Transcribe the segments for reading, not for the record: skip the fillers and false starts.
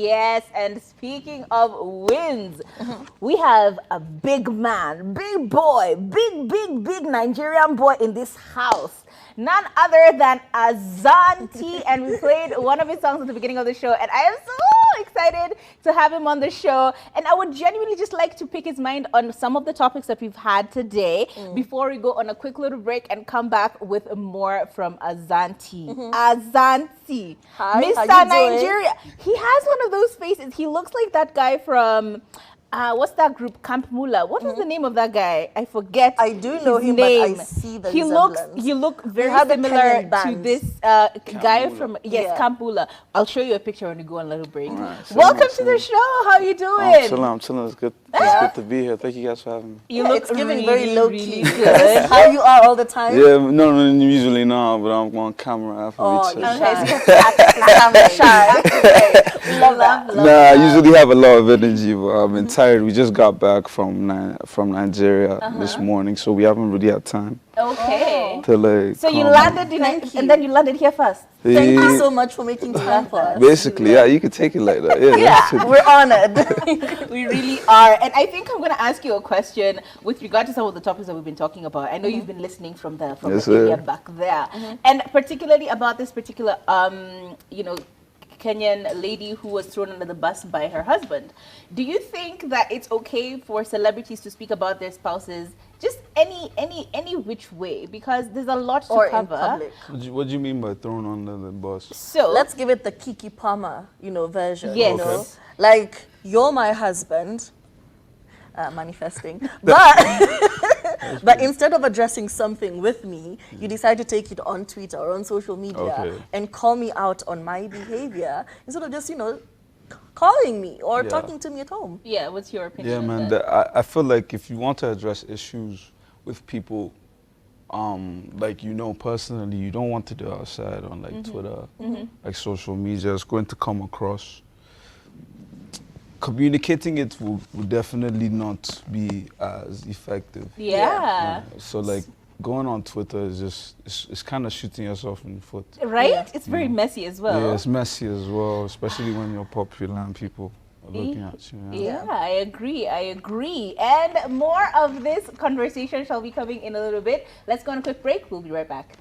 Yes, and speaking of wins, we have a big man, big boy, big Nigerian boy in this house. None other than Azanti, and we played one of his songs at the beginning of the show, and I am so excited to have him on the show. And I would genuinely just like to pick his mind on some of the topics that we've had today before we go on a quick little break and come back with more from Azanti. Azanti, Hi, Mr. how you doing? Nigeria. He has one of those faces. He looks like that guy from what's that group? Camp Mula. What was the name of that guy? I forget. I do know his him, name. but I see the he resemblance. look very had a similar Kenyan to band. this guy from Yeah. Camp Mula. I'll show you a picture when we go on a little break. Right, Welcome to sure. the show. How you doing? I'm chilling. It's good. It's good to be here. Thank you guys for having me. You look It's giving really, very low really key. good. How you are all the time? Yeah, no, usually not, but I'm on camera after Oh, we you're check. shy. We love that. Nah, I usually have a lot of energy, but I've been tired. We just got back from Nigeria this morning, so we haven't really had time Okay. to like. So you come. landed in Thank you. and then you landed here first. Thank you Yeah, so much for making time for us. basically, yeah, you could take it like that. Yeah, that's it. We're honored. We really are. And I think I'm going to ask you a question with regard to some of the topics that we've been talking about. I know you've been listening from Yes, the area sir. back there. And particularly about this particular, Kenyan lady who was thrown under the bus by her husband. Do you think that it's okay for celebrities to speak about their spouses just any which way? Because there's a lot or to in cover. public. What do you mean by thrown under the bus? So Let's give it the Kiki Palmer, version. Yes. You know? Okay. Like, you're my husband, manifesting, but instead of addressing something with me, you decide to take it on Twitter or on social media Okay. and call me out on my behavior instead of just, calling me or Yeah. talking to me at home. yeah, what's your opinion? Yeah, on man. that? I feel like if you want to address issues with people, personally, you don't want to do it outside on Twitter, like social media. It's going to come across. Communicating it will definitely not be as effective. Yeah. So going on Twitter is just it's kind of shooting yourself in the foot. Right? Yeah. It's very messy as well. Yeah, it's messy as well, especially when you're popular and people are looking at you. Yeah, I agree. And more of this conversation shall be coming in a little bit. Let's go on a quick break. We'll be right back.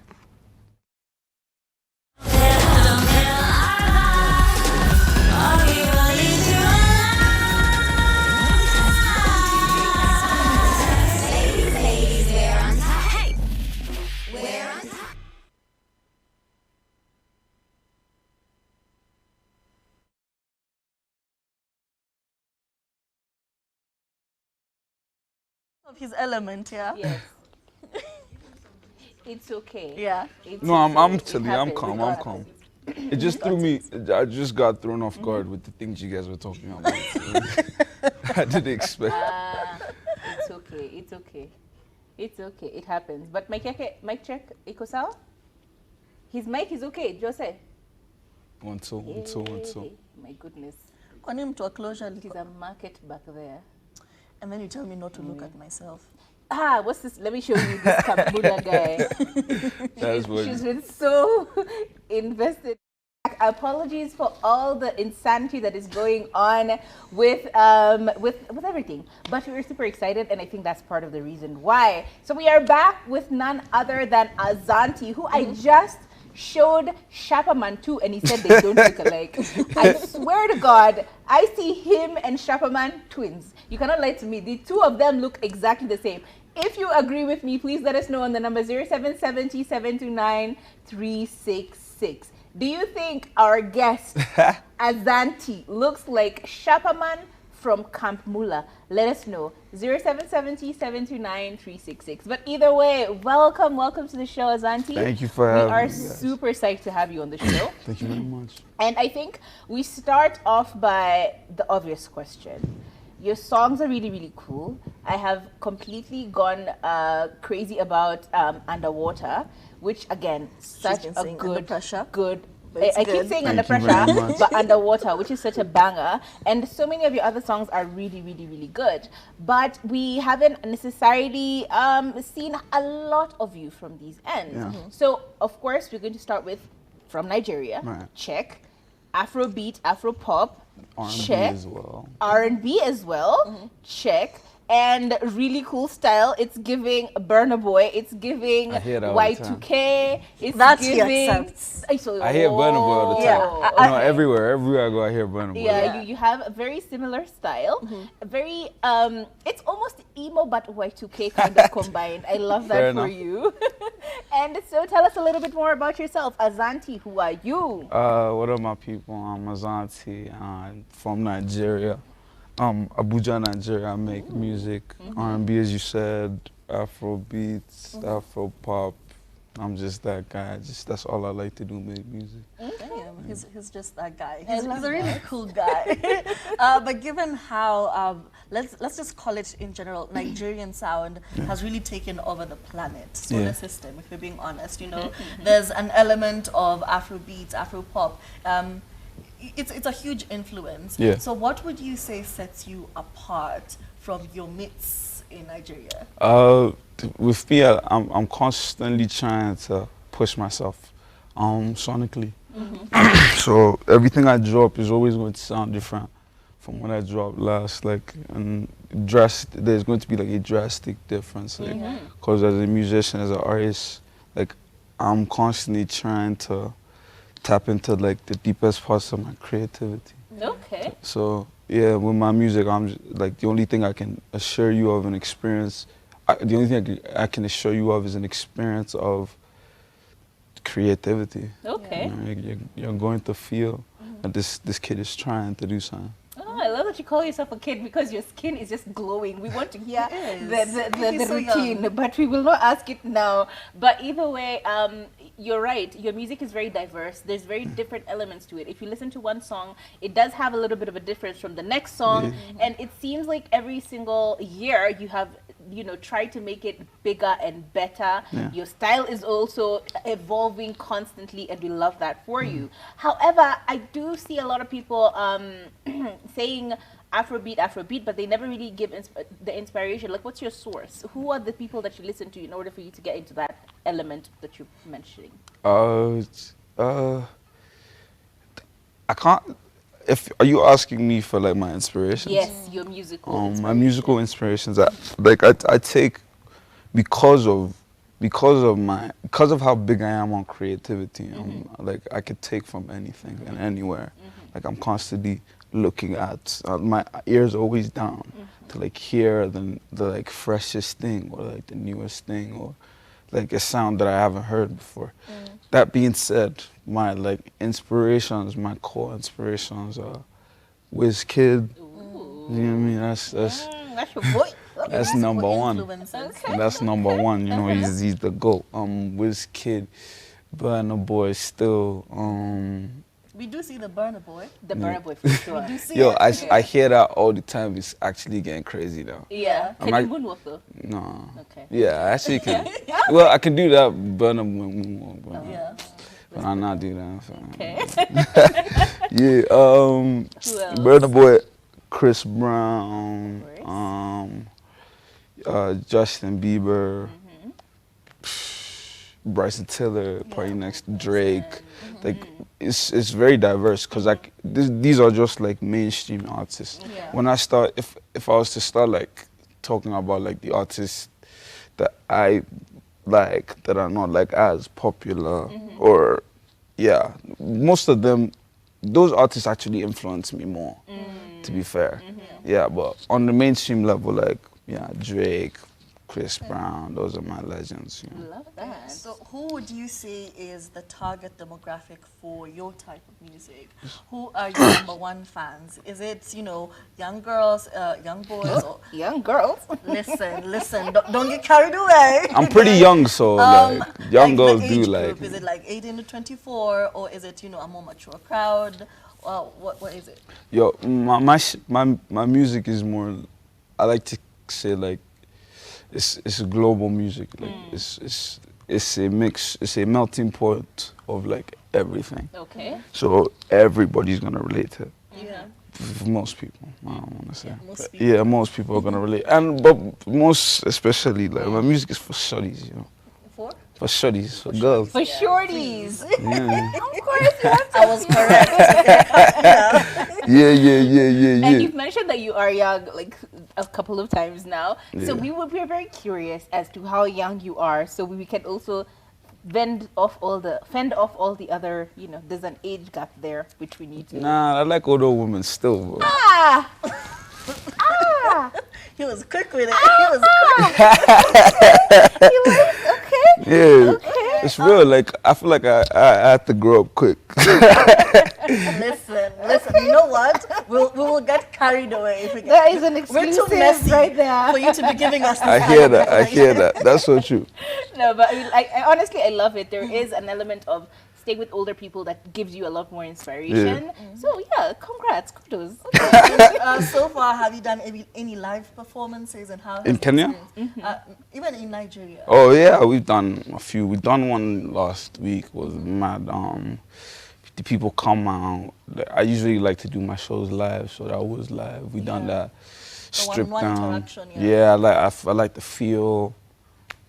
Of his element, yeah? Yes. It's okay. Yeah. It's No, I'm okay. It telling you, I'm happens. calm. I'm calm. It just threw me. I just got thrown off guard with the things you guys were talking about. I didn't expect. It's okay. It's okay. It's okay. It happens. But mic check. Iko sawa? His mic is okay. Jose. 1 2 1 2 1 2. My goodness. Kwa nini mtu wa closure It is a market back there. and then you tell me not to look at myself. What's this? Let me show you this Kabula guy. That's what. She's been so invested. Apologies for all the insanity that is going on with everything, but we were super excited, and I think that's part of the reason why. So we are back with none other than Azanti, who I just showed Shapaman to, and he said they don't look alike. I swear to God, I see him and Shapaman twins. You cannot lie to me. The two of them look exactly the same. If you agree with me, please let us know on the number 0770 729 366. Do you think our guest, Azanti, looks like Shapaman from Camp Mula? Let us know. 0770 729 366. But either way, welcome to the show, Azanti. Thank you for having me. We are guys. super psyched to have you on the show. Thank you very much. And I think we start off by the obvious question. Your songs are really, really cool. I have completely gone crazy about Underwater, which again, such been a saying Under Pressure. good. But it's I keep good. saying Thank Under you very Pressure, much. but Underwater, which is such a banger. And so many of your other songs are really, really, really good. But we haven't necessarily seen a lot of you from these ends. Yeah. So, of course, we're going to start with from Nigeria. Right. Check. Afrobeat, Afropop, R&B check. as well. R&B as well, check. And really cool style. It's giving Burna Boy. It's giving I hear that all the time. Y2K. It's That he giving. accepts. I hear Burna Boy all the time. Yeah, No, everywhere I go, I hear Burna Boy. Yeah, you have a very similar style. Very, it's almost emo but Y2K kind of combined. I love that Fair for enough. you. And so tell us a little bit more about yourself. Azanti, who are you? What up, my people? I'm Azanti. I'm from Nigeria. Abuja, Nigeria. I make music, R&B, as you said, Afro beats, Afro pop. I'm just that guy. That's all I like to do, make music. Damn, he's just that guy. I He's love a really cool guy. But given how, let's just call it in general, Nigerian sound has really taken over the planet, solar system, if we're being honest. You know, there's an element of Afrobeats, Afropop. It's a huge influence. Yeah. So what would you say sets you apart from your mates in Nigeria? With me, I'm constantly trying to push myself, sonically. So everything I drop is always going to sound different from what I dropped last. Like, and there's going to be like a drastic difference. Like, because as a musician, as an artist, like, I'm constantly trying to tap into like the deepest parts of my creativity. Okay. So yeah, with my music, like the only thing I can assure you of an experience. The only thing I can assure you of is an experience of creativity. Okay. You know, you're going to feel that this kid is trying to do something. Oh, I love that you call yourself a kid because your skin is just glowing. We want to hear the He's so routine, young. but we will not ask it now. But either way, you're right. Your music is very diverse. There's very different elements to it. If you listen to one song, it does have a little bit of a difference from the next song. And it seems like every single year you have, tried to make it bigger and better. Yeah. Your style is also evolving constantly, and we love that for you. However, I do see a lot of people saying Afrobeat, but they never really give the inspiration. Like, what's your source? Who are the people that you listen to in order for you to get into that element that you're mentioning? I can't. Are you asking me for like my inspirations? Yes, your musical. My musical inspirations, I take because of how big I am on creativity. Like, I could take from anything and anywhere. Like, I'm constantly looking at, my ears always down to like hear the like freshest thing or like the newest thing or like a sound that I haven't heard before. That being said, my like inspirations, my core inspirations are Kid. You know what I mean? That's That's your voice. that's number one. Influences. That's number one. You know, he's the GOAT. Kid, Burna Boy still. We do see the Burna Boy. The Burna Boy for sure. We do see Yo, it. I hear that all the time. It's actually getting crazy now. Yeah. I'm Can like- you moonwalk though? No. Okay. Yeah, I actually can. Well, I can do that, Burna Boy, but Yeah. I'm not do that. So. Okay. Yeah. Who else? Burna Boy, Chris Brown, Justin Bieber, Bryson Tiller, Party Next, Drake. Like, it's very diverse because like these are just like mainstream artists. Yeah. When I start, if I was to start like talking about like the artists that I like that are not like as popular or most of them, those artists actually influence me more. To be fair, yeah. But on the mainstream level, like Drake, Chris Brown, those are my legends. You know? Love that. So who would you say is the target demographic for your type of music? Who are your number one fans? Is it, young girls, young boys? Or, Young girls. listen, don't get carried away. I'm pretty young, so like young like girls the do age like. group, is it like 18 to 24, or is it, a more mature crowd? What is it? Yo, my music is more. I like to say like, it's a global music. Like it's a mix. It's a melting pot of like everything. Okay. So everybody's gonna relate to it. Yeah. For most people, I don't want to say. Yeah, most But people. yeah, most people are gonna relate, but most especially like my music is for shorties, For? For shorties, for girls. For shorties. Yeah. Of course, you have to. I was correct. Yeah. And you've mentioned that you are young, like a couple of times now. So Yeah. we're very curious as to how young you are, so we can also fend off all the other. There's an age gap there which we need to. Nah, I like older women still, bro. Ah, He was quick with it. He was quick. okay. Yeah, it's real. Like I feel like I have to grow up quick. Listen. You know what? We will get carried away if we get. That is an We're exclusive too messy right there. for you to be giving us. This I hear that. That's so true. No, but I honestly I love it. There is an element of stay with older people that gives you a lot more inspiration. So yeah, congrats, kudos. So far, have you done any live performances and how? In has the Kenya? experience- even in Nigeria. Oh yeah, we've done a few. We done one last week. It was mad. The people come out. I usually like to do my shows live, so that was live. We done that. Stripped one-on-one down. interaction, Yeah, I like to feel,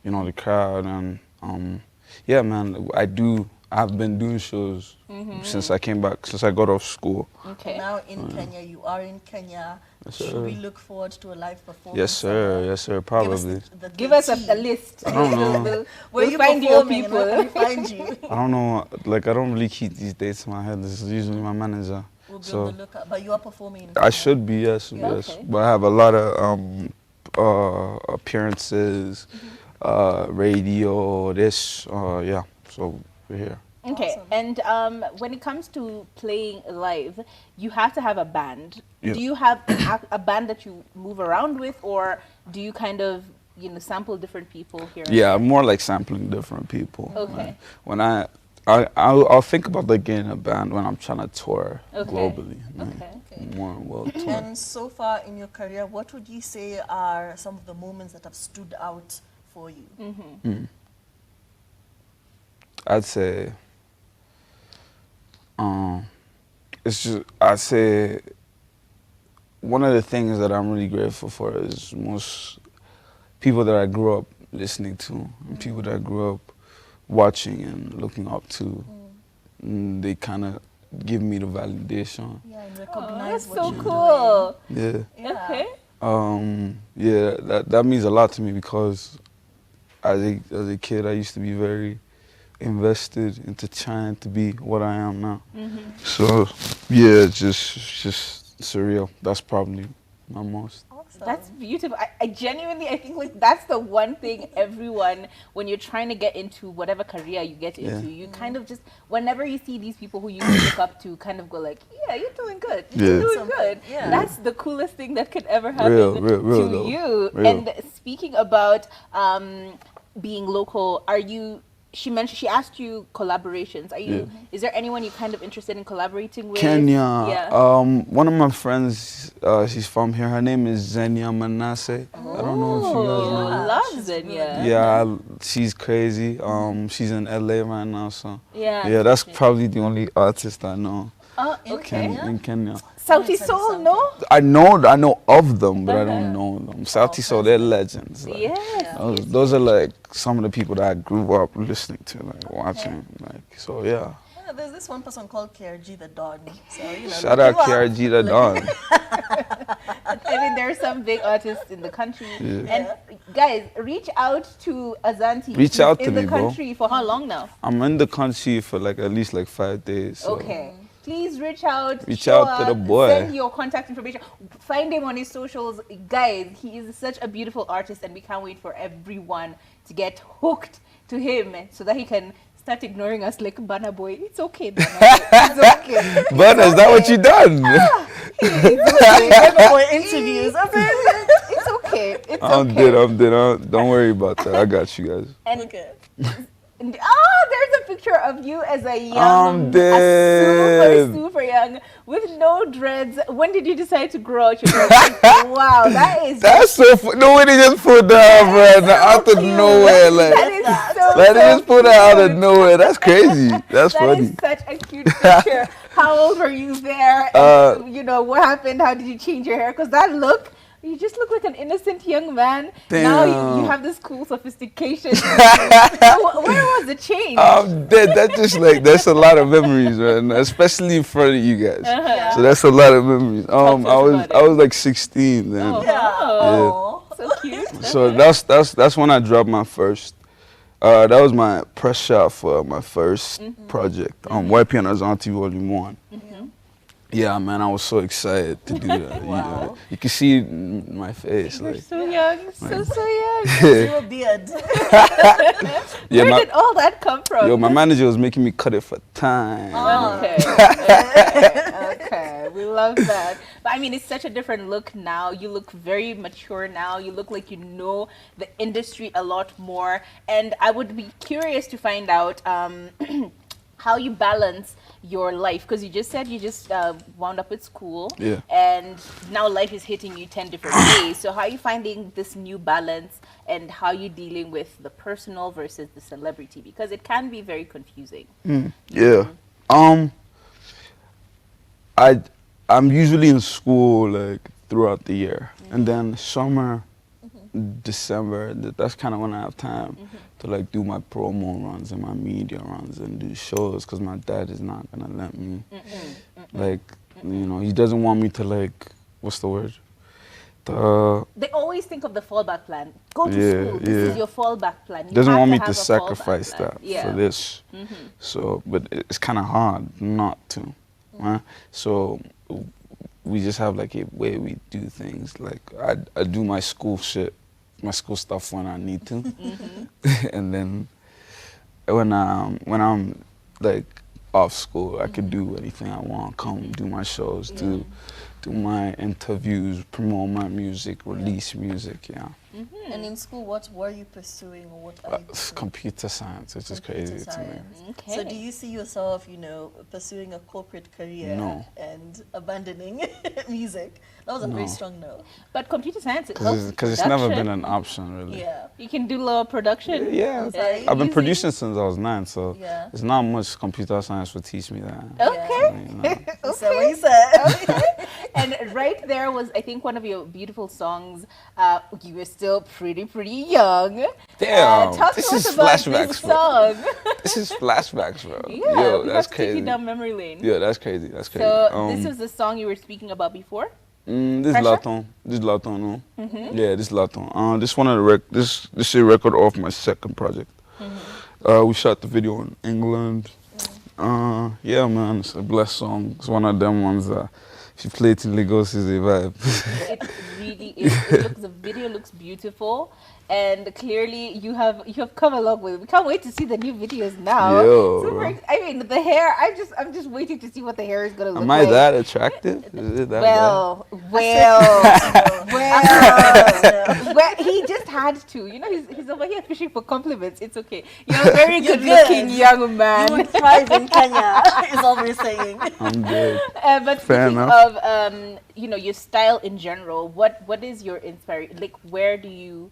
the crowd and yeah, man. I've been doing shows since I came back, since I got off school. Okay. Now in Kenya, you are in Kenya. Yes, Should sir. we look forward to a live performance? Yes, sir. Yes, sir. Probably. Give us a list. I don't know. We'll Where you find your performing and people. where can we find you? I don't know. Like I don't really keep these dates in my head. This is usually my manager. We'll be So on the lookout. But you are performing in I Kenya. should be, yes. Okay. But I have a lot of appearances, radio, this, yeah. So we're here. Okay, Awesome. and when it comes to playing live, you have to have a band. Yeah. Do you have a band that you move around with, or do you kind of sample different people here? and Yeah, more like sampling different people. Okay. When I'll think about like getting a band when I'm trying to tour Okay. globally. like, Okay. More world tour. And so far in your career, what would you say are some of the moments that have stood out for you? I'd say, it's just, I'd say one of the things that I'm really grateful for is most people that I grew up listening to, and people that I grew up watching and looking up to. They kind of give me the validation. Yeah, and Oh, recognize that's what so you're cool. Yeah. doing. Yeah. Okay. Yeah, that means a lot to me because as a kid I used to be very invested into trying to be what I am now. So yeah, it's just surreal. That's probably my most. Awesome. That's beautiful. I genuinely, I think like that's the one thing everyone, when you're trying to get into whatever career you get into, you kind of just, whenever you see these people who you look up to, kind of go like, yeah, you're doing good. You're Yeah. doing Something, good. yeah. That's the coolest thing that could ever happen Real to though. you. Real. And speaking about being local, she asked you collaborations. Is there anyone you're kind of interested in collaborating with? Kenya. Yeah. One of my friends, she's from here. Her name is Zenia Manasseh. I don't know if you guys know. Oh, love Zenia. Yeah, she's crazy. She's in LA right now, so Yeah. yeah, that's probably the only artist I know Oh, In okay. Kenya? in Kenya. Sauti Soul, no? I know of them, but I don't know them. South Soul, they're legends. Like, Yes. those are like some of the people that I grew up listening to, like watching. Like, so yeah. Yeah, there's this one person called KRG the Don. So, Shout out KRG the Don. I mean, there are some big artists in the country. And guys, reach out to Azanti. Reach out He's to in the me, bro. country for how long now? I'm in the country for like at least like 5 days. So. Okay. Please reach out. Reach show out to the up, boy. Send your contact information. Find him on his socials. Guys, he is such a beautiful artist and we can't wait for everyone to get hooked to him so that he can start ignoring us like Bana Boy. It's okay, Bana Boy. It's okay. But is that what you done? More interviews. It's okay. It's I'm okay. dead. Don't worry about that. I got you guys. And Okay. there's a picture of you as a young, I'm dead. super young, with no dreads. When did you decide to grow out your dreads? Wow, That's so no way they just put that bro, out of nowhere, like that is so, they just put that out of cute. nowhere. That's crazy. That's That funny. is such a cute picture. How old were you there? And, what happened? How did you change your hair? Because that look, You just look like an innocent young man. Damn. Now you have this cool sophistication. So where was the change? That just like that's a lot of memories, man. Especially in front of you guys. So that's a lot of memories. I was like 16 then. Oh, so cute. So that's when I dropped my first. That was my press shot for my first project. YP and Azanti Volume 1. Yeah, man, I was so excited to do that. Wow. You can see it in my face. You're Like, so young, so young. Zero beard. yeah, Where did all that come from? my manager was making me cut it for time. Okay. Okay. We love that. But I mean, it's such a different look now. You look very mature now. You look like you know the industry a lot more. And I would be curious to find out how you balance your life, because you just said you just wound up with school, and now life is hitting you 10 different ways. So how are you finding this new balance, and how are you dealing with the personal versus the celebrity, because it can be very confusing. Yeah. I'm usually in school like throughout the year, and then summer, December, that's kind of when I have time to like do my promo runs and my media runs and do shows, because my dad is not gonna let me. Like, you know, he doesn't want me to like, what's the word? They always think of the fallback plan. Go to school. This is your fallback plan. You doesn't have want me have to a sacrifice fallback plan. that for this. So, but it's kind of hard not to. Right? So we just have like a way we do things. Like I do my school shit, my school stuff when I need to, and then when I'm like off school, I can do anything I want. Come do my shows, do my interviews, promote my music, release music. Yeah. And in school, what were you pursuing, or what are you pursuing? Computer science, which is crazy to me. Okay. So do you see yourself, you know, pursuing a corporate career and abandoning music? That was a very strong no. But computer science, because it's never been an option, really. Yeah. You can do lower production. Yeah, I've been producing since I was 9, so it's not much computer science would teach me that. Okay. You know. Okay. So what you said. Okay. And right there was, I think, one of your beautiful songs. You were still pretty young. Damn, Talk this to us is about flashbacks, this bro. song. This is flashbacks, bro. Yeah, Yo, we that's have to crazy. take you down memory lane. Yeah, that's crazy. That's crazy. So this was the song you were speaking about before? This Laton. This Laton, no? Yeah, this Laton. This one of the this is a record off my second project. We shot the video in England. Yeah, man, it's a blessed song. It's one of them ones that if you play it in Lagos, is a vibe. It really is. The video looks beautiful, and clearly you have come a long way. We can't wait to see the new videos now. Yo. I mean, the hair. I'm just waiting to see what the hair is gonna look like. Am I that attractive? Is it that well, he just had to. You know, he's over here fishing for compliments. It's okay. You're a very good-looking young man. You would thrive in Kenya, is all we're saying. I'm good. But Fair speaking enough. of, you know, your style in general, what is your inspiration? Like, where do you,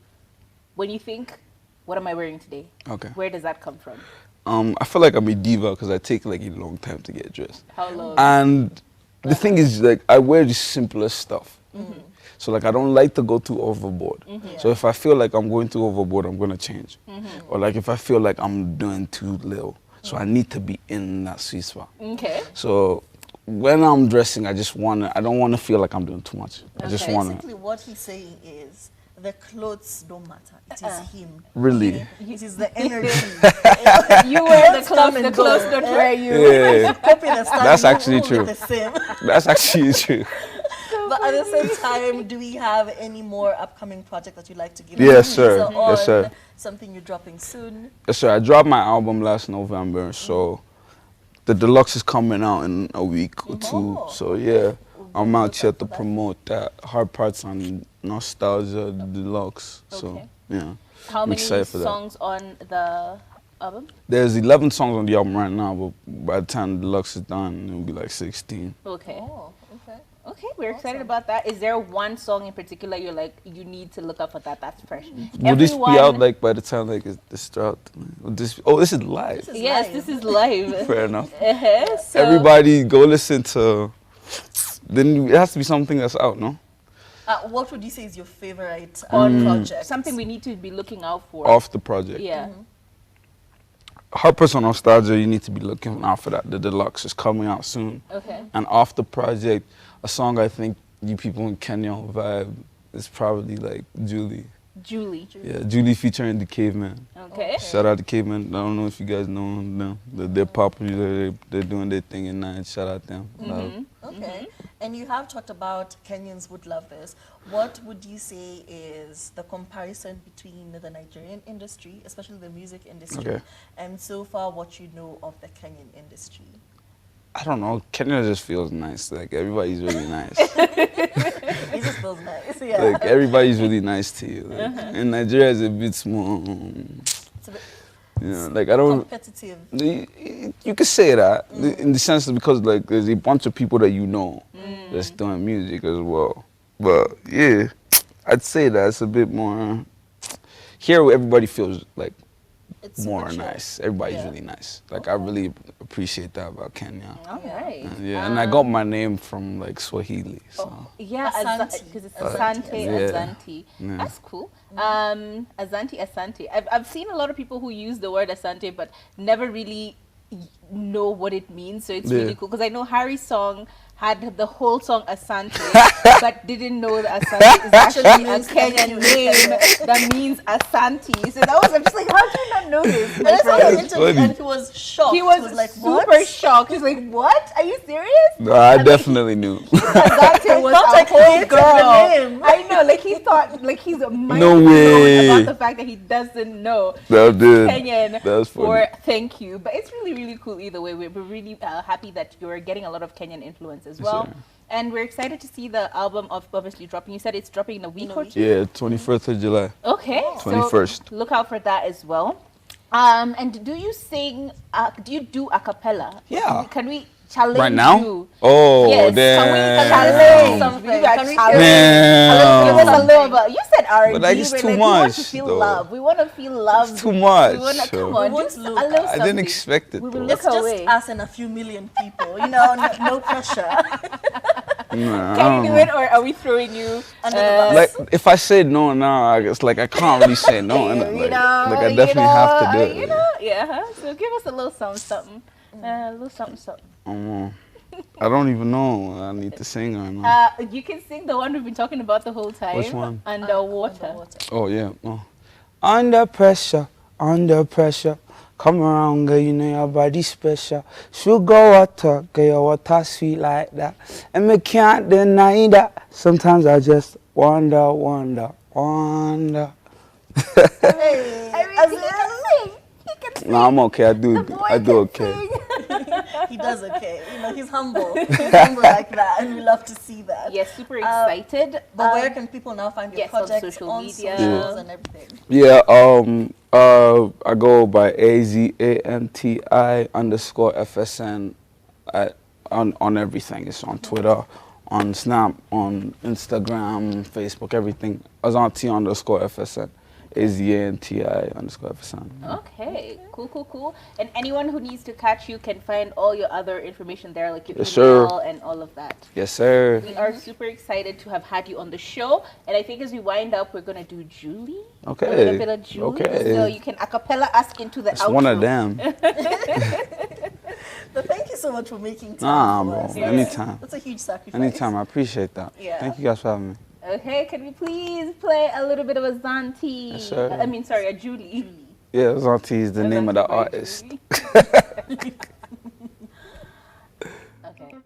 when you think, what am I wearing today? Okay. Where does that come from? I feel like I'm a diva because I take like a long time to get dressed. How long? And the thing is, like, I wear the simplest stuff. So like, I don't like to go too overboard. So if I feel like I'm going too overboard, I'm gonna change. Or like if I feel like I'm doing too little, so I need to be in that sweet spot. Okay. So when I'm dressing, I don't wanna feel like I'm doing too much. I just wanna. Basically, what he's saying is, the clothes don't matter. It is him. Really? It is the energy. You wear the clothes, and the clothes go. don't wear you. Yeah, Copy the style, That's you actually all true. look the same. that's actually true. But at the same time, do we have any more upcoming project that you'd like to give Yes, us a sir. teaser on? Yes, sir. Something you're dropping soon? Yes, sir. I dropped my album last November, so the deluxe is coming out in a week or two. So yeah, I'm out here to promote that. Hard Parts on Nostalgia Deluxe. So yeah. How I'm many excited for that. songs on the album? There's 11 songs on the album right now, but by the time the deluxe is done, it'll be like 16. Okay. Oh, okay. Okay, we're excited about that. Is there one song in particular you're like, you need to look up for that? That's fresh. Will this be out like by the time like it's dropped? This is live. Yes, this is live. Fair enough. So Everybody go listen to. Then it has to be something that's out, no? What would you say is your favorite On project? something we need to be looking out for. Off the project. Yeah. Purpose on Nostalgia, you need to be looking out for that. The deluxe is coming out soon. Okay. And off the project, a song I think you people in Kenya will vibe is probably like Julie. Julie. Yeah, Julie featuring the Caveman. Okay. Shout out to Caveman. I don't know if you guys know them. They're popular. They're doing their thing in Nine. Shout out them. Love. Okay. And you have talked about Kenyans would love this. What would you say is the comparison between the Nigerian industry, especially the music industry, and so far what you know of the Kenyan industry? I don't know. Kenya just feels nice. Like everybody's really nice. It just feels nice. Yeah. Like everybody's really nice to you. Like, and Nigeria is a bit small. It's a bit You know, like I don't. competitive. You could say that in the sense that because like there's a bunch of people that you know that's doing music as well. But yeah, I'd say that it's a bit more. Here, everybody feels like It's more super chill. nice. Everybody's Yeah. really nice. Like I really appreciate that about Kenya. All right. And I got my name from like Swahili. So. Yeah, Azanti. because it's Azanti. Asante, Yeah. Azanti. Yeah. That's cool. Azanti, Asante. I've seen a lot of people who use the word Asante, but never really know what it means. So it's really cool because I know Harry's song had the whole song Asante, but didn't know that Asante is actually a Kenyan name that means Asante. So that was, I'm just like, how did you not know this? And I saw the That's interview funny. and he was shocked. He was like, super what? shocked. He's like, what? Are you serious? No, I definitely knew. Azante was thought I a whole created the name. girl. I know, like he thought, like he's mind No blown way. about the fact that he doesn't know That did. Kenyan That was funny. for thank you. But it's really, really cool either way. We're really happy that you're getting a lot of Kenyan influence as well. Sure. And we're excited to see the album of obviously dropping. You said it's dropping in a week or two? Yeah, 21st of July. Okay. 21st. So look out for that as well. And do you sing, do you do a cappella? Yeah. Can we challenge Right now? you? Oh, Yes, damn. can we challenge something? Can we challenge? Damn. Give us a little bit. You said R&B, But, like, it's we're too we want to much, feel though. love. We want to feel love. It's too much. We want to, come so- on, We want just to a look. little I something. didn't expect it We will though. look It's just away. us and a few million people, you know, no pressure. Nah, I Can don't you do know. it, or are we throwing you Under the bus. Like if I say no now, I guess like I can't really say no. And you like, know, like I definitely have to do it. You know, yeah. So give us a little something, a little something. I don't even know. I need to sing or not. You can sing the one we've been talking about the whole time. Which one? Underwater. Oh yeah. Oh. Under pressure, under pressure. Come around, girl, you know your body special. Sugar water, girl, your water sweet like that. And me can't deny that. Sometimes I just wonder, wonder, wonder. I mean, he can sing. He can sing. No, I'm okay. I do. The boy I do can okay. sing. He does okay. You know, he's humble. He's humble like that, and we love to see that. Yes, super excited. But where can people now find your yes, on projects social media. socials and everything? Yeah. I go by AZANTI_FSN on everything. It's on Twitter, on Snap, on Instagram, Facebook, everything. Azanti_FSN. AZANTI_FSN. Okay, cool. And anyone who needs to catch you can find all your other information there, like your Yes, sir. email and all of that. Yes, sir. We are super excited to have had you on the show, and I think as we wind up, we're gonna do Julie. Okay. A little bit of Julie. Okay. So you can a cappella us into the It's outro. one of them. But thank you so much for making time Nah, for bro. us. Anytime. That's a huge sacrifice. Anytime. I appreciate that. Yeah. Thank you guys for having me. Okay, can we please play a little bit of Azanti? Yes, sir. I mean, sorry, a Julie. Yeah, Azanti is the name of the Azanti by artist. Julie. Okay.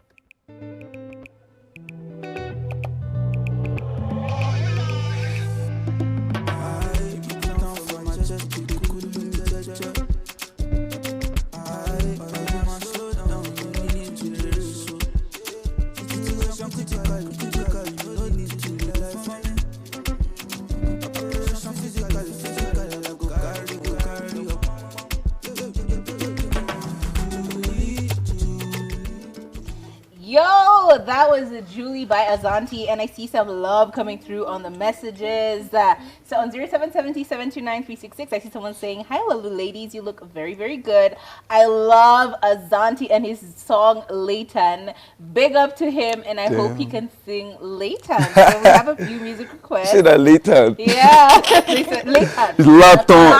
Yo, that was a Julie by Azanti, and I see some love coming through on the messages. So on 0770-729-366, I see someone saying, "Hi, lovely ladies, you look very, very good. I love Azanti and his song Leighton. Big up to him, and I hope he can sing Leighton." So we have a few music requests. Say that later. Yeah, they said Leighton. It's Laton.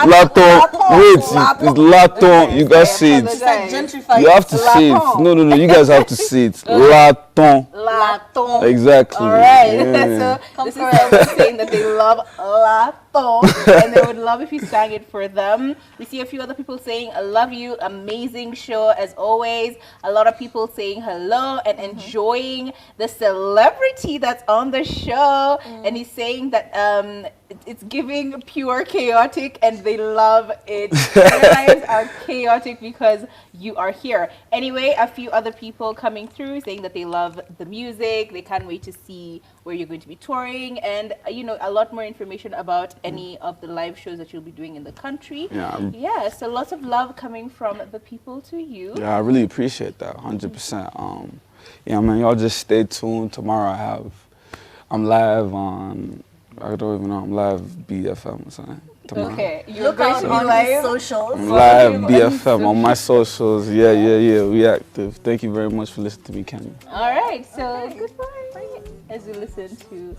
Wait, it's Laton. You guys see it. It's like gentrified. You have to see it. Laton. No. You guys have to see it. Laton. Laton. Exactly. All right. Yeah. So this is someone saying that they love Laton, and they would love if you sang it for them. We see a few other people saying, "I love you, amazing show as always." A lot of people saying hello and enjoying the celebrity that's on the show, and he's saying that it's giving pure chaotic, and they love it. Their lives are chaotic because you are here. Anyway, a few other people coming through saying that they love the music. They can't wait to see where you're going to be touring, and a lot more information about any of the live shows that you'll be doing in the country. Yeah, so lots of love coming from the people to you. Yeah, I really appreciate that, 100%. Yeah, man, y'all just stay tuned. Tomorrow I'm live on, I don't even know, I'm live BFM or something. Tomorrow. Okay, you're Look going out to be on live. his socials. I'm live BFM on my socials. Yeah, we active. Thank you very much for listening to me, Kenny. All right, so goodbye as we listen to